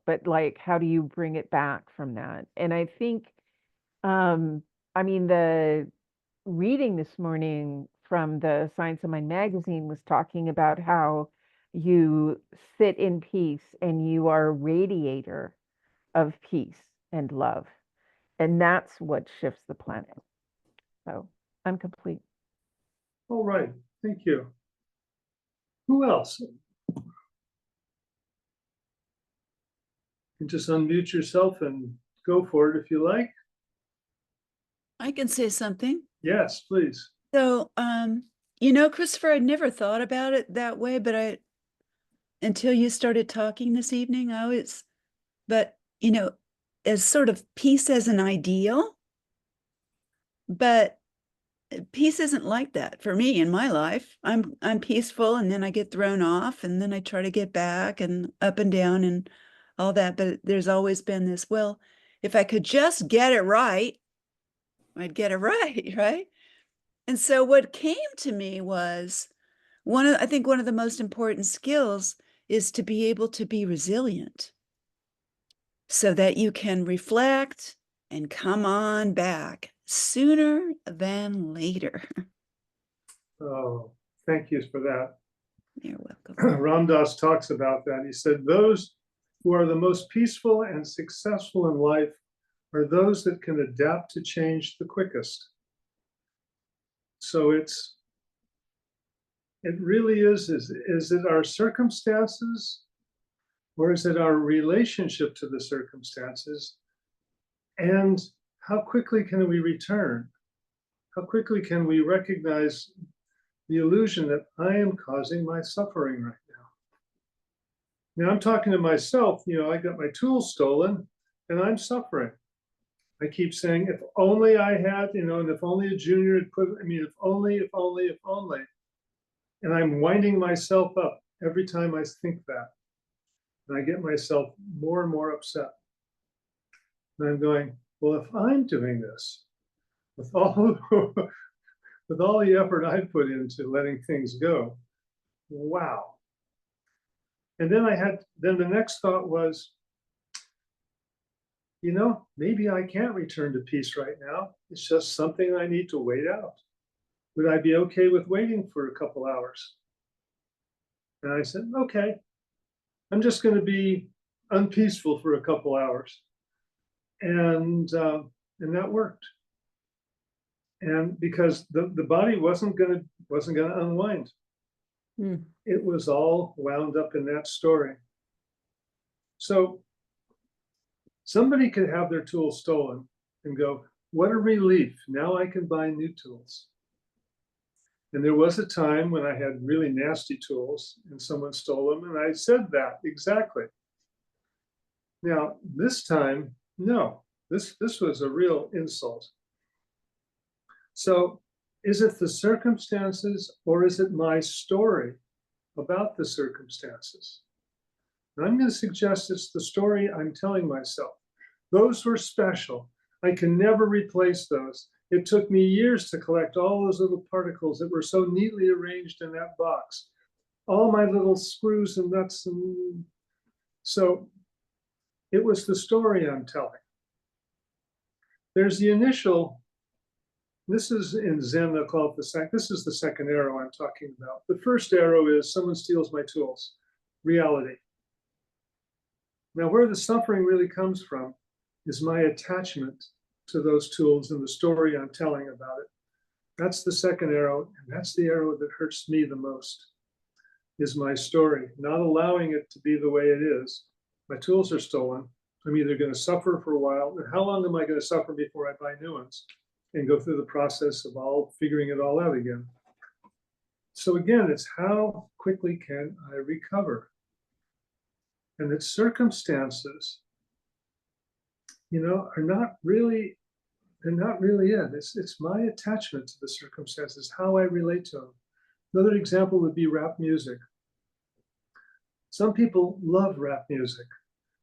but like, how do you bring it back from that? And I think, um, I mean, the reading this morning from the Science of Mind magazine was talking about how you sit in peace and you are a radiator of peace and love. And that's what shifts the planet. So I'm complete. All right, thank you. Who else? You can just unmute yourself and go for it if you like. I can say something. Yes, please. So, Christopher, I'd never thought about it that way, but until you started talking this evening, but, as sort of peace as an ideal, but peace isn't like that for me in my life. I'm peaceful and then I get thrown off and then I try to get back and up and down and all that. But there's always been this, well, if I could just get it right, I'd get it right, right? And so what came to me was I think one of the most important skills is to be able to be resilient so that you can reflect and come on back sooner than later. Oh, thank you for that. You're welcome. Ram Dass talks about that. He said, those who are the most peaceful and successful in life are those that can adapt to change the quickest. So it really is it our circumstances or is it our relationship to the circumstances? And how quickly can we return? How quickly can we recognize the illusion that I am causing my suffering right now? Now I'm talking to myself, I got my tools stolen and I'm suffering. I keep saying, if only I had, and if only a junior had if only. And I'm winding myself up every time I think that. And I get myself more and more upset. And I'm going, well, if I'm doing this with all with all the effort I put into letting things go, wow. And then then the next thought was, maybe I can't return to peace right now. It's just something I need to wait out. Would I be okay with waiting for a couple hours? And I said, okay, I'm just going to be unpeaceful for a couple hours. And that worked. And because the body wasn't going to unwind. It was all wound up in that story. So somebody could have their tools stolen and go, what a relief. Now I can buy new tools. And there was a time when I had really nasty tools and someone stole them. And I said that exactly. Now, this time, no, this was a real insult. So is it the circumstances or is it my story about the circumstances? And I'm going to suggest it's the story I'm telling myself. Those were special. I can never replace those. It took me years to collect all those little particles that were so neatly arranged in that box. All my little screws and nuts. And so it was the story I'm telling. There's the initial, this is in Zen, they'll call it this is the second arrow I'm talking about. The first arrow is someone steals my tools, reality. Now, where the suffering really comes from is my attachment to those tools and the story I'm telling about it. That's the second arrow, and that's the arrow that hurts me the most, is my story, not allowing it to be the way it is. My tools are stolen. I'm either going to suffer for a while, and how long am I going to suffer before I buy new ones and go through the process of figuring it all out again? So again, it's how quickly can I recover? And its circumstances, are not really, they're not really it. It's my attachment to the circumstances, how I relate to them. Another example would be rap music. Some people love rap music.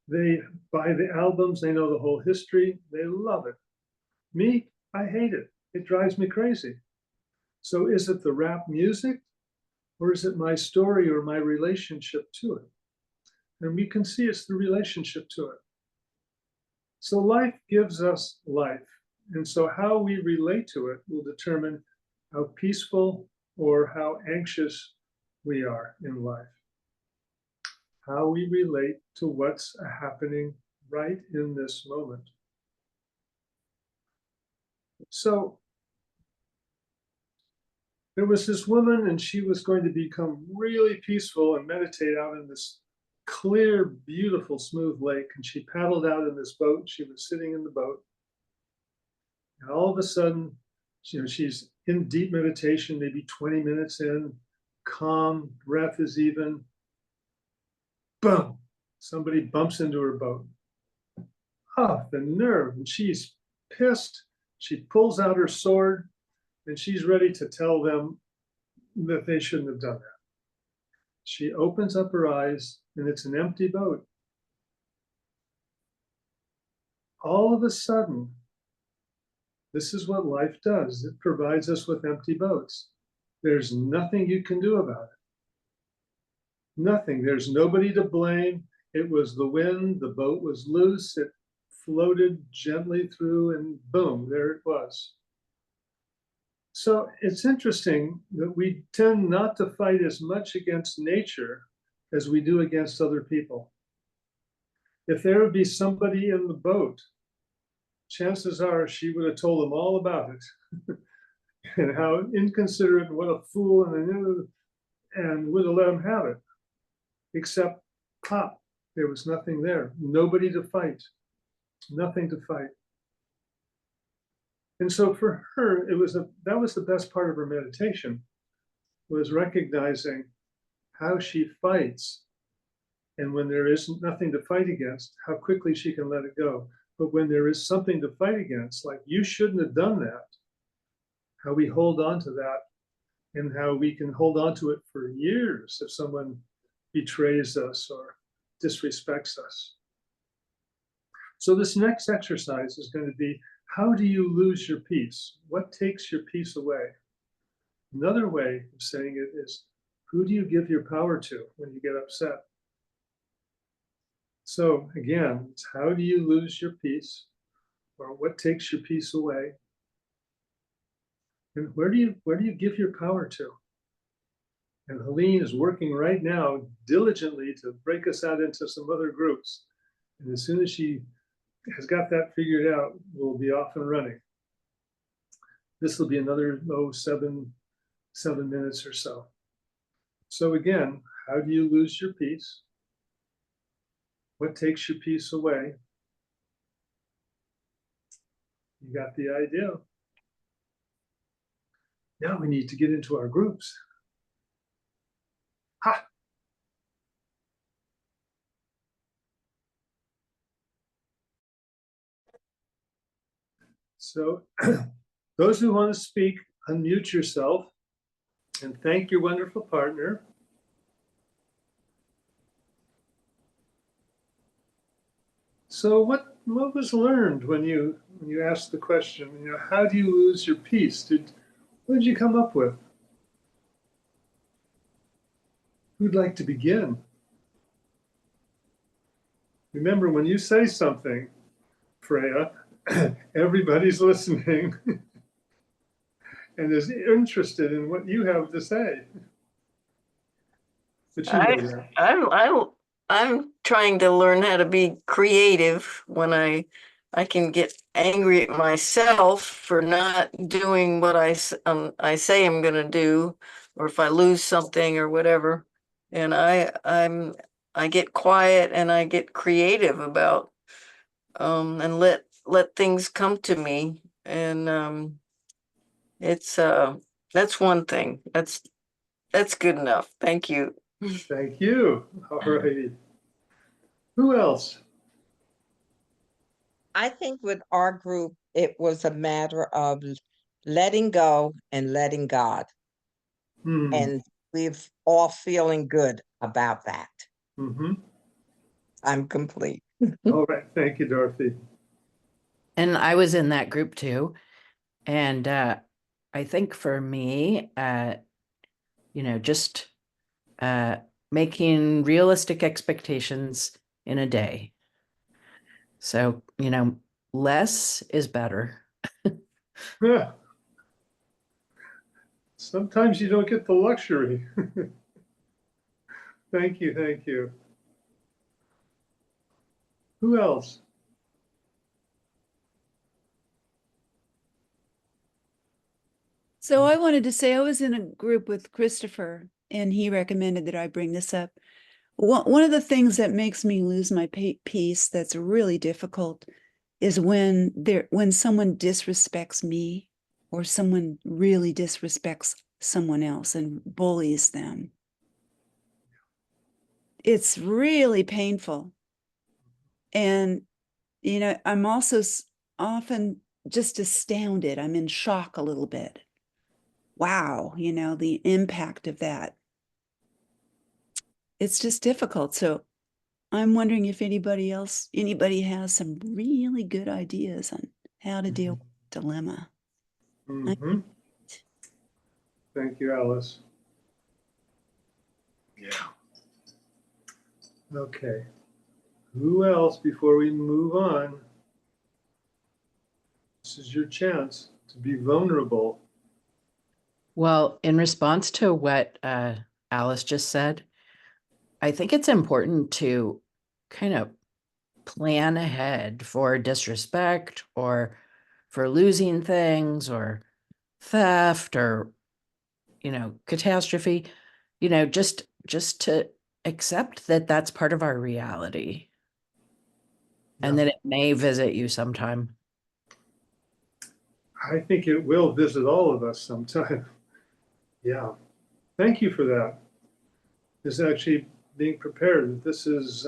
They buy the albums, they know the whole history, they love it. Me, I hate it. It drives me crazy. So is it the rap music or is it my story or my relationship to it? and we can see it's the relationship to it. So life gives us life. And so how we relate to it will determine how peaceful or how anxious we are in life. How we relate to what's happening right in this moment. So there was this woman, and she was going to become really peaceful and meditate out in this clear, beautiful, smooth lake. And she paddled out in this boat. She was sitting in the boat. And all of a sudden, she's in deep meditation, maybe 20 minutes in, calm, breath is even. Boom, somebody bumps into her boat. Oh, the nerve. And she's pissed. She pulls out her sword and she's ready to tell them that they shouldn't have done that. She opens up her eyes and it's an empty boat. All of a sudden, this is what life does. It provides us with empty boats. There's nothing you can do about it. Nothing. There's nobody to blame. It was the wind. The boat was loose. It floated gently through and boom, there it was. So it's interesting that we tend not to fight as much against nature as we do against other people. If there would be somebody in the boat, chances are she would have told them all about it and how inconsiderate and what a fool and would have let them have it. Except, pop, there was nothing there. Nobody to fight. Nothing to fight. And so for her, that was the best part of her meditation, was recognizing how she fights. And when there is nothing to fight against, how quickly she can let it go. But when there is something to fight against, like you shouldn't have done that, how we hold on to that and how we can hold on to it for years if someone betrays us or disrespects us. So this next exercise is going to be, how do you lose your peace? What takes your peace away? Another way of saying it is, who do you give your power to when you get upset? So again, it's how do you lose your peace, or what takes your peace away? And where do you give your power to? And Helene is working right now diligently to break us out into some other groups. And as soon as she has got that figured out, we'll be off and running. This will be another 7 minutes or so. So again, how do you lose your peace? What takes your peace away? You got the idea. Now we need to get into our groups. Ha! So those who want to speak, unmute yourself and thank your wonderful partner. So what was learned when you asked the question, how do you lose your peace? What did you come up with? Who'd like to begin? Remember, when you say something, Freya, everybody's listening and is interested in what you have to say. But you know that. I'm trying to learn how to be creative when I can get angry at myself for not doing what I say I'm going to do, or if I lose something or whatever. And I get quiet and I get creative about and let things come to me. And it's that's one thing. That's good enough. Thank you. Thank you. All righty. Who else? I think with our group, it was a matter of letting go and letting God. And we're all feeling good about that. I'm complete. All right. Thank you, Dorothy. And I was in that group too. And I think for me, just making realistic expectations in a day. So, less is better. Yeah. Sometimes you don't get the luxury. Thank you, thank you. Who else? So I wanted to say I was in a group with Christopher, and he recommended that I bring this up. One of the things that makes me lose my peace that's really difficult is when someone disrespects me or someone really disrespects someone else and bullies them. It's really painful. And, I'm also often just astounded. I'm in shock a little bit. Wow, the impact of that. It's just difficult. So I'm wondering if anybody has some really good ideas on how to deal with the dilemma. Mm-hmm. Thank you, Alice. Yeah. Okay. Who else before we move on? This is your chance to be vulnerable. Well, in response to what Alice just said, I think it's important to kind of plan ahead for disrespect or for losing things or theft or, catastrophe, just to accept that that's part of our reality and Yeah. that it may visit you sometime. I think it will visit all of us sometime. Yeah. Thank you for that. Is actually being prepared that this is,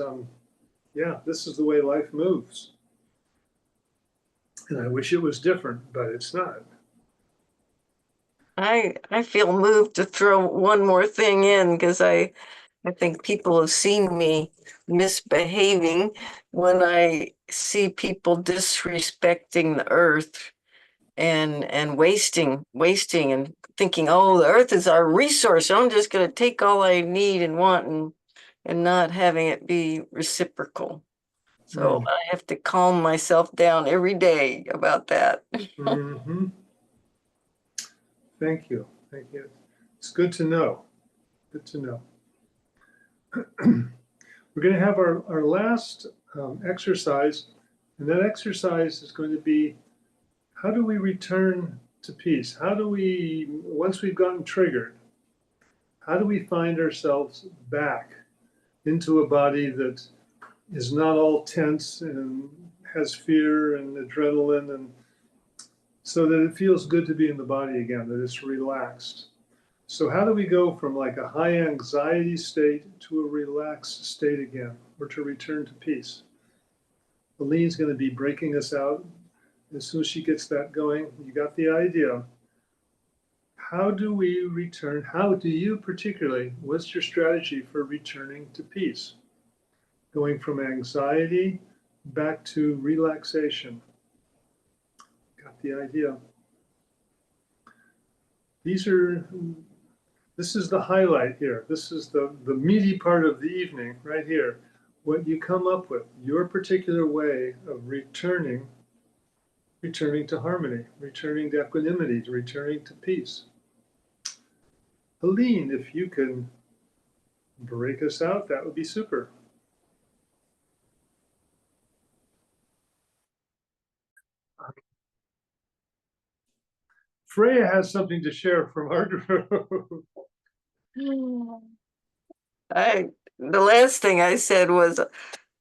this is the way life moves. And I wish it was different, but it's not. I feel moved to throw one more thing in because I think people have seen me misbehaving when I see people disrespecting the earth and wasting and thinking, oh, the earth is our resource. I'm just going to take all I need and want and not having it be reciprocal. So I have to calm myself down every day about that. Mm-hmm. Thank you. Thank you. It's good to know. Good to know. We're going to have our last exercise, and that exercise is going to be, how do we return to peace? How do we, once we've gotten triggered, how do we find ourselves back into a body that is not all tense and has fear and adrenaline, and so that it feels good to be in the body again, that it's relaxed. So how do we go from like a high anxiety state to a relaxed state again, or to return to peace? Aline's going to be breaking us out. As soon as she gets that going, you got the idea. How do we return? How do you particularly, what's your strategy for returning to peace? Going from anxiety back to relaxation. Got the idea. This is the highlight here. This is the meaty part of the evening right here. What you come up with, your particular way of returning to harmony, returning to equanimity, returning to peace. Helene, if you can break us out, that would be super. Freya has something to share from our group. The last thing I said was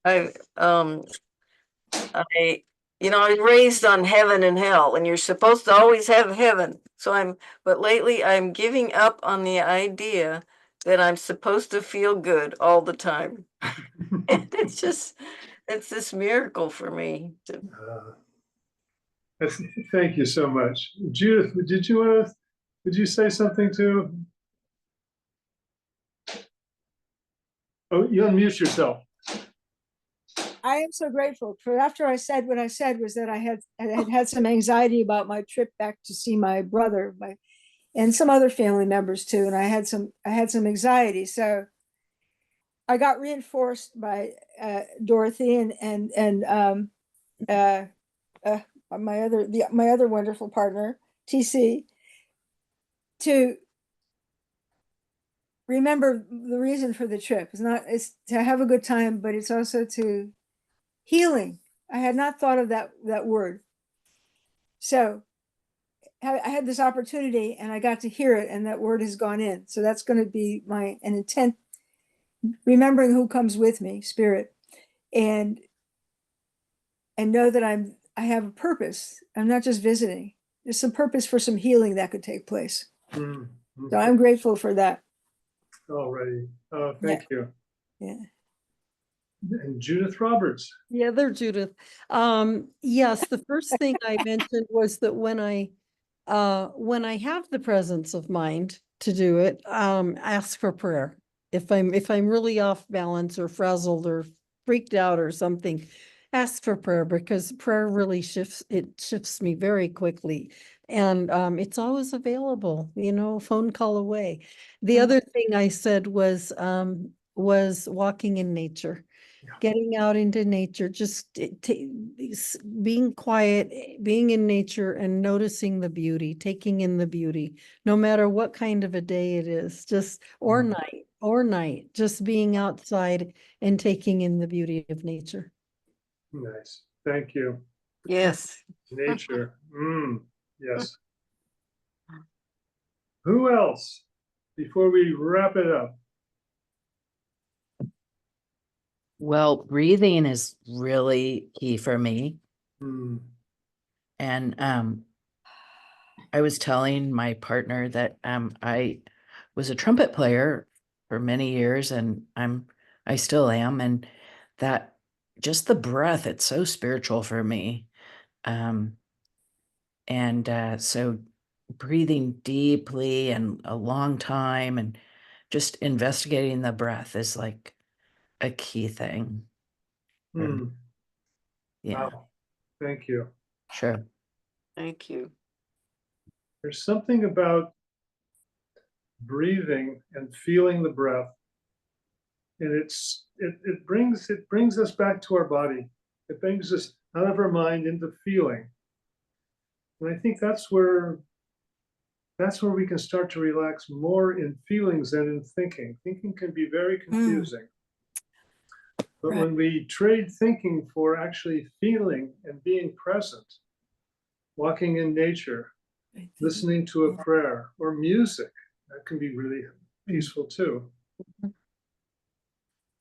I I I was raised on heaven and hell, and you're supposed to always have heaven. But lately I'm giving up on the idea that I'm supposed to feel good all the time. And it's this miracle for me. Thank you so much. Judith, would you say something too? Oh, you unmute yourself. I am so grateful for after I said what I said was that I had some anxiety about my trip back to see my brother, and some other family members too, and I had some anxiety. So I got reinforced by Dorothy and uh, my other wonderful partner, TC, to remember the reason for the trip. It's to have a good time, but it's also to healing. I had not thought of that word. So I had this opportunity and I got to hear it, and that word has gone in. So that's going to be an intent, remembering who comes with me, spirit, and know that I have a purpose. I'm not just visiting. There's some purpose for some healing that could take place. So I'm grateful for that. Alrighty. Thank you. Yeah. And Judith Roberts. Yeah, they're Judith. Yes, the first thing I mentioned was that when I have the presence of mind to do it, ask for prayer. If I'm really off balance or frazzled or freaked out or something, ask for prayer, because prayer really shifts me very quickly. And it's always available, phone call away. The other thing I said was walking in nature. Getting out into nature, just being quiet, being in nature and noticing the beauty, taking in the beauty, no matter what kind of a day it is, or night, just being outside and taking in the beauty of nature. Nice. Thank you. Yes. Nature. Yes. Who else before we wrap it up? Well, breathing is really key for me. And I was telling my partner that I was a trumpet player for many years, and I still am, and that just the breath, it's so spiritual for me. So breathing deeply and a long time and just investigating the breath is like a key thing. Yeah. Wow. Thank you. Sure. Thank you. There's something about breathing and feeling the breath, and it brings us back to our body. It brings us out of our mind into feeling, and I think that's where we can start to relax more in feelings than in thinking. Thinking can be very confusing. But Right. when we trade thinking for actually feeling and being present, walking in nature, listening to a prayer or music, that can be really peaceful too.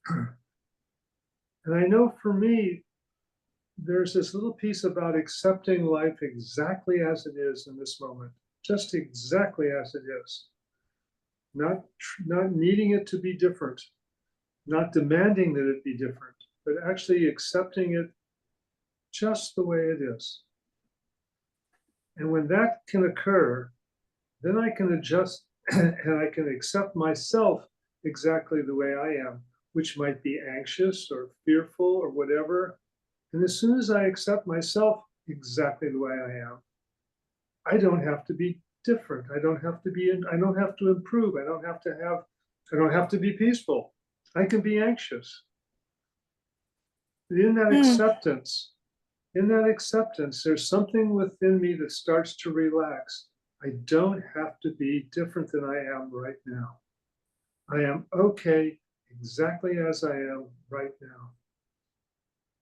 And I know for me, there's this little piece about accepting life exactly as it is in this moment, just exactly as it is. Not needing it to be different, not demanding that it be different, but actually accepting it just the way it is. And when that can occur, then I can adjust and I can accept myself exactly the way I am, which might be anxious or fearful or whatever. And as soon as I accept myself exactly the way I am, I don't have to be different. I don't have to improve. I don't have to be peaceful. I can be anxious. In that acceptance, there's something within me that starts to relax. I don't have to be different than I am right now. I am okay exactly as I am right now.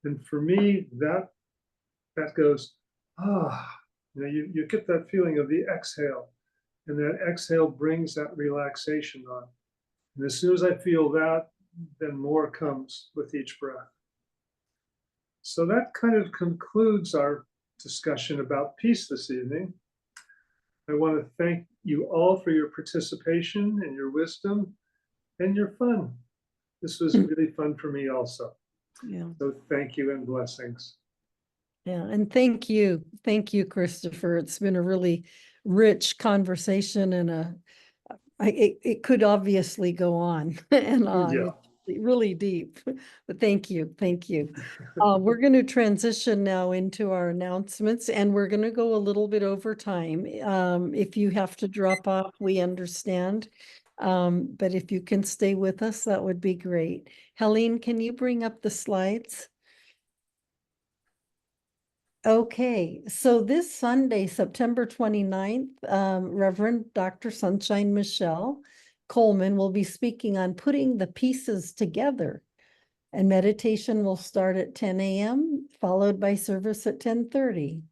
And for me, that goes, you get that feeling of the exhale, and that exhale brings that relaxation on. And as soon as I feel that, then more comes with each breath. So that kind of concludes our discussion about peace this evening. I want to thank you all for your participation and your wisdom and your fun. This was really fun for me also. Yeah. So thank you and blessings. Yeah. And thank you, Christopher. It's been a really rich conversation, and it could obviously go on and on. Yeah. It's really deep, but thank you. We're going to transition now into our announcements, and we're going to go a little bit over time. If you have to drop off, we understand. But if you can stay with us, that would be great. Helene, can you bring up the slides? Okay, so this Sunday, September 29th, Reverend Dr. Sunshine Michelle Coleman will be speaking on putting the pieces together. And meditation will start at 10 a.m., followed by service at 10:30.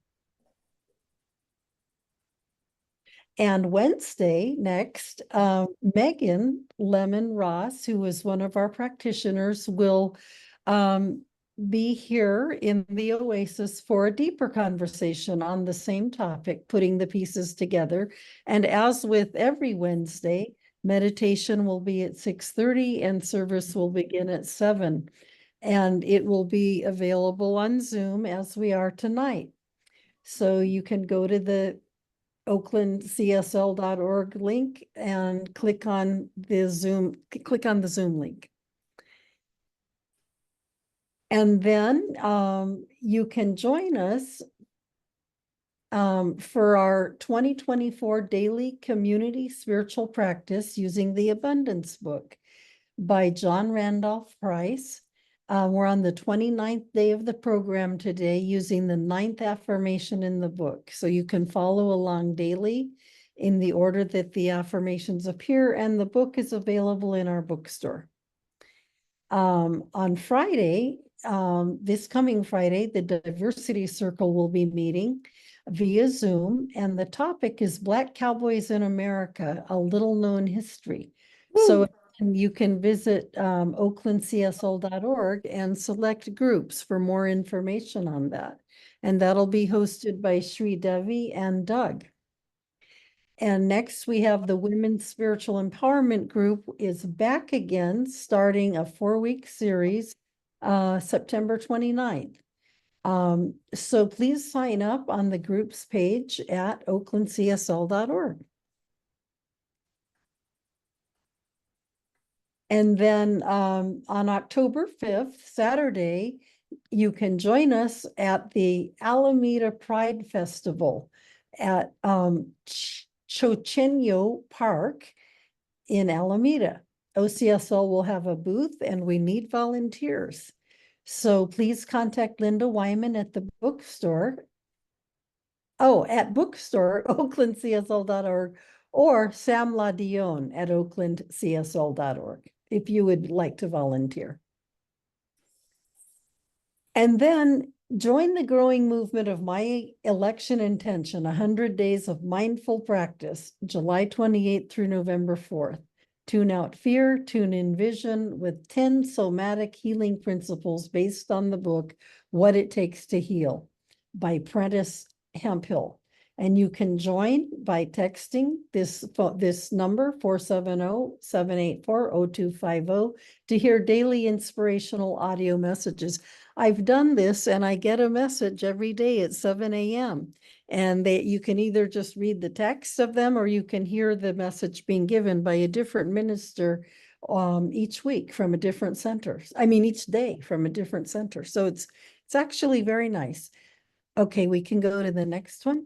And Wednesday next, Megan Lemon Ross, who is one of our practitioners, will be here in the Oasis for a deeper conversation on the same topic, putting the pieces together. And as with every Wednesday, meditation will be at 6:30 and service will begin at 7. And it will be available on Zoom as we are tonight. So you can go to the oaklandcsl.org link and click on the Zoom link. And then you can join us for our 2024 daily community spiritual practice using the Abundance Book by John Randolph Price. We're on the 29th day of the program today using the 9th affirmation in the book. So you can follow along daily in the order that the affirmations appear, and the book is available in our bookstore. On Friday, this coming Friday, the Diversity Circle will be meeting via Zoom, and the topic is Black Cowboys in America, a little known history. So you can visit oaklandcsl.org and select groups for more information on that. And that'll be hosted by Sri Devi and Doug. And next we have the Women's Spiritual Empowerment Group is back again, starting a 4-week series, September 29th. So please sign up on the groups page at oaklandcsl.org. And then on October 5th, Saturday, you can join us at the Alameda Pride Festival at Chochenyo Park in Alameda. OCSL will have a booth and we need volunteers. So please contact Linda Wyman at the bookstore. Oh, at bookstore, oaklandcsl.org, or Sam LaDion at oaklandcsl.org if you would like to volunteer. And then join the growing movement of My Election Intention, 100 Days of Mindful Practice, July 28th through November 4th. Tune out fear, tune in vision with 10 somatic healing principles based on the book, What It Takes to Heal by Prentice Hemphill. And you can join by texting this number, 470-784-0250, to hear daily inspirational audio messages. I've done this and I get a message every day at 7 a.m. And you can either just read the text of them or you can hear the message being given by a different minister each week from a different center. I mean, each day from a different center. So it's actually very nice. Okay, we can go to the next one.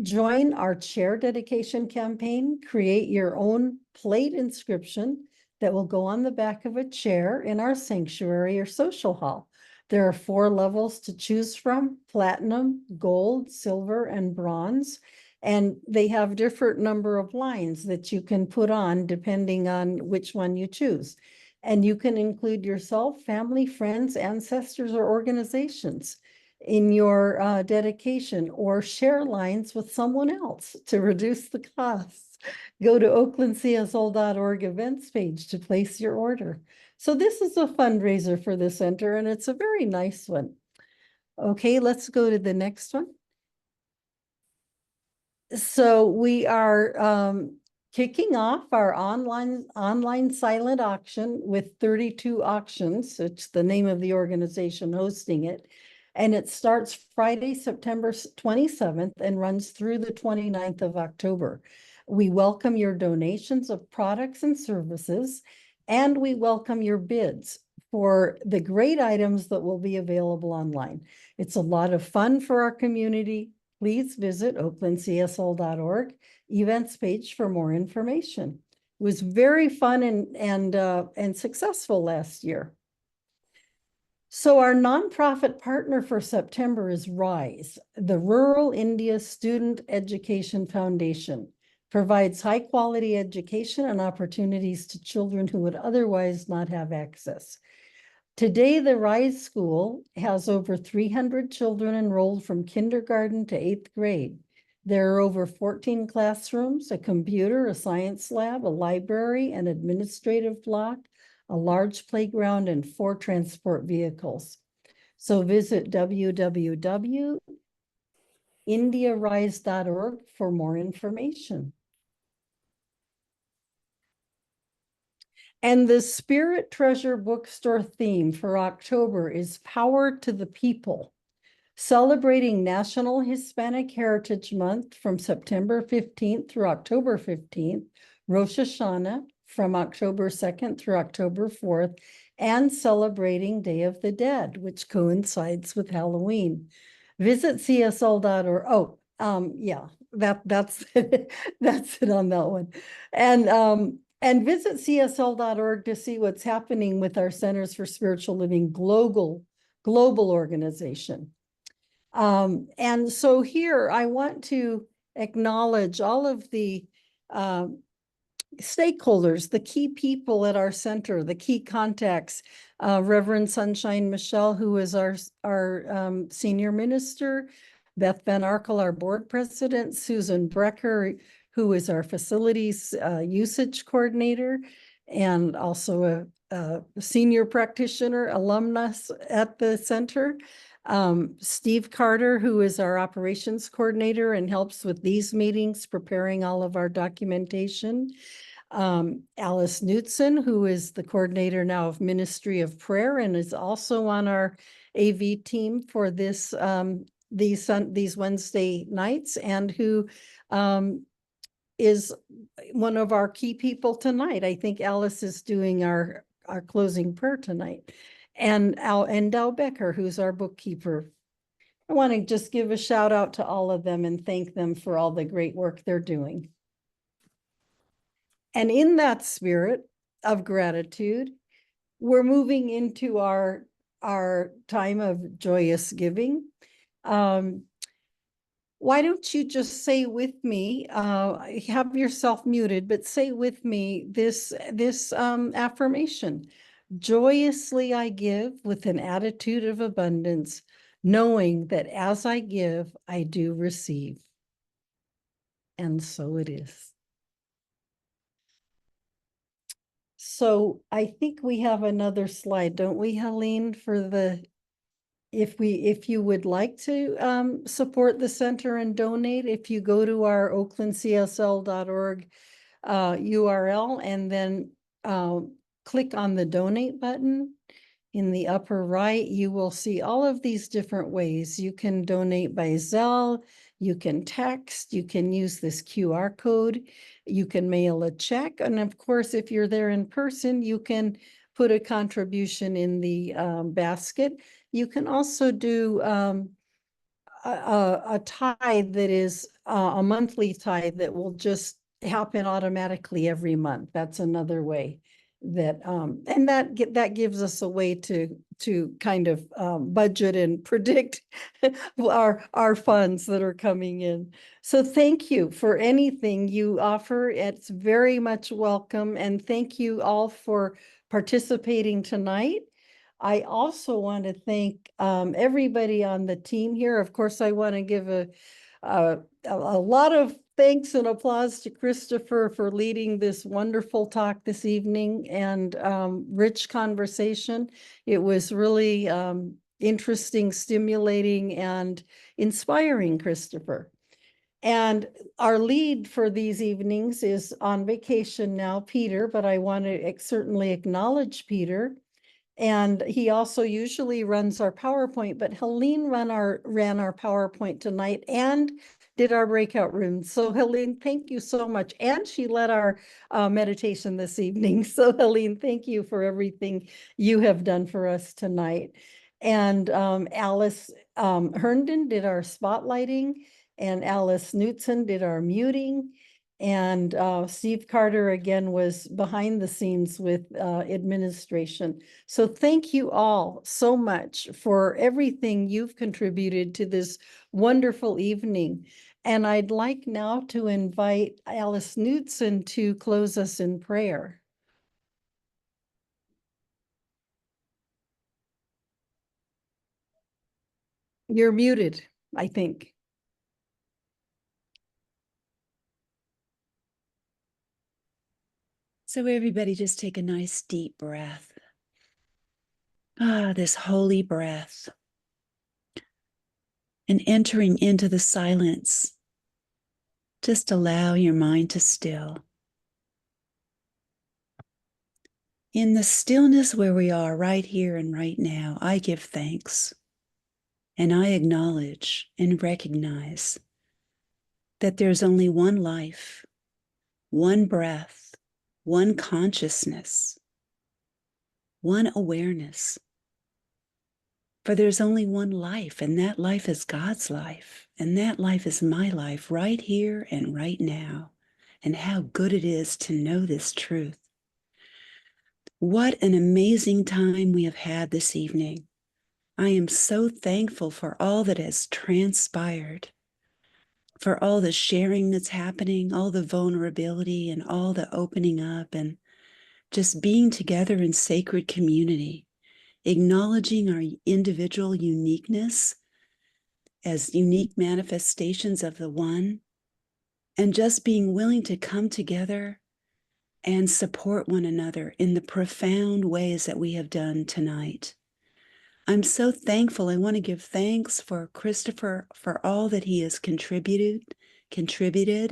Join our chair dedication campaign. Create your own plate inscription that will go on the back of a chair in our sanctuary or social hall. There are 4 levels to choose from: platinum, gold, silver, and bronze. And they have different number of lines that you can put on depending on which one you choose. And you can include yourself, family, friends, ancestors, or organizations in your dedication, or share lines with someone else to reduce the costs. Go to oaklandcsl.org events page to place your order. So this is a fundraiser for the center and it's a very nice one. Okay, let's go to the next one. So we are kicking off our online silent auction with 32 auctions. It's the name of the organization hosting it. And it starts Friday, September 27th and runs through the 29th of October. We welcome your donations of products and services, and we welcome your bids for the great items that will be available online. It's a lot of fun for our community. Please visit oaklandcsl.org events page for more information. was very fun and successful last year. So our nonprofit partner for September is RISE, the Rural India Student Education Foundation. Provides high quality education and opportunities to children who would otherwise not have access. Today, the RISE school has over 300 children enrolled from kindergarten to 8th grade. There are over 14 classrooms, a computer, a science lab, a library, an administrative block, a large playground, and 4 transport vehicles. So visit www.indiarise.org for more information. And the Spirit Treasure Bookstore theme for October is Power to the People, celebrating National Hispanic Heritage Month from September 15th through October 15th, Rosh Hashanah from October 2nd through October 4th, and celebrating Day of the Dead, which coincides with Halloween. Visit csl.org. Oh, yeah, that's that's it on that one. And visit csl.org to see what's happening with our Centers for Spiritual Living global organization. And so here I want to acknowledge all of the stakeholders, the key people at our center, the key contacts, Reverend Sunshine Michelle, who is our senior minister, Beth Van Arkel, our board president, Susan Brecker, who is our facilities usage coordinator, and also a senior practitioner, alumnus at the center. Steve Carter, who is our operations coordinator and helps with these meetings, preparing all of our documentation. Alice Knutson, who is the coordinator now of Ministry of Prayer and is also on our AV team for this these Wednesday nights, and who is one of our key people tonight. I think Alice is doing our closing prayer tonight. And Dal Becker, who's our bookkeeper. I want to just give a shout out to all of them and thank them for all the great work they're doing. And in that spirit of gratitude, we're moving into our time of joyous giving. Why don't you just say with me, have yourself muted, but say with me this affirmation. Joyously I give with an attitude of abundance, knowing that as I give, I do receive. And so it is. So I think we have another slide, don't we, Helene, for the, if you would like to support the center and donate, if you go to our oaklandcsl.org URL and then click on the donate button in the upper right, you will see all of these different ways. You can donate by Zelle, you can text, you can use this QR code, you can mail a check. And of course, if you're there in person, you can put a contribution in the basket. You can also do a tithe that is a monthly tithe that will just happen automatically every month. That's another way that and that gives us a way to kind of budget and predict our funds that are coming in. So thank you for anything you offer. It's very much welcome, and thank you all for participating tonight. I also want to thank everybody on the team here. Of course, I want to give a lot of thanks and applause to Christopher for leading this wonderful talk this evening and rich conversation. It was really interesting, stimulating, and inspiring, Christopher. And our lead for these evenings is on vacation now, Peter, but I want to certainly acknowledge Peter. And he also usually runs our PowerPoint, but Helene ran our PowerPoint tonight and did our breakout rooms. So Helene, thank you so much. And she led our meditation this evening. So Helene, thank you for everything you have done for us tonight. And Alice Herndon did our spotlighting, and Alice Knutson did our muting. And Steve Carter again was behind the scenes with administration. So thank you all so much for everything you've contributed to this wonderful evening. And I'd like now to invite Alice Knudsen to close us in prayer. You're muted, I think. So everybody just take a nice deep breath. Ah, this holy breath. And entering into the silence, just allow your mind to still. In the stillness where we are right here and right now, I give thanks. And I acknowledge and recognize that there's only one life, one breath, one consciousness, one awareness. For there's only one life, and that life is God's life, and that life is my life right here and right now. And how good it is to know this truth. What an amazing time we have had this evening. I am so thankful for all that has transpired, for all the sharing that's happening, all the vulnerability and all the opening up and just being together in sacred community, acknowledging our individual uniqueness as unique manifestations of the one, and just being willing to come together and support one another in the profound ways that we have done tonight. I'm so thankful. I want to give thanks for Christopher for all that he has contributed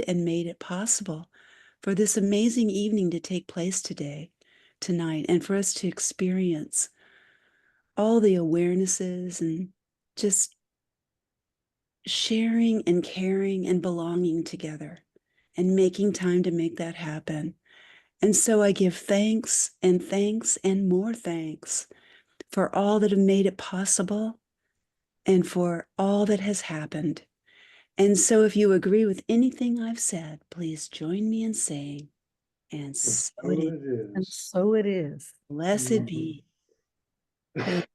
and made it possible for this amazing evening to take place tonight, and for us to experience all the awarenesses and just sharing and caring and belonging together and making time to make that happen. And so I give thanks and more thanks for all that have made it possible and for all that has happened. And so if you agree with anything I've said, please join me in saying, and so it is. And so it is. Blessed be. Thank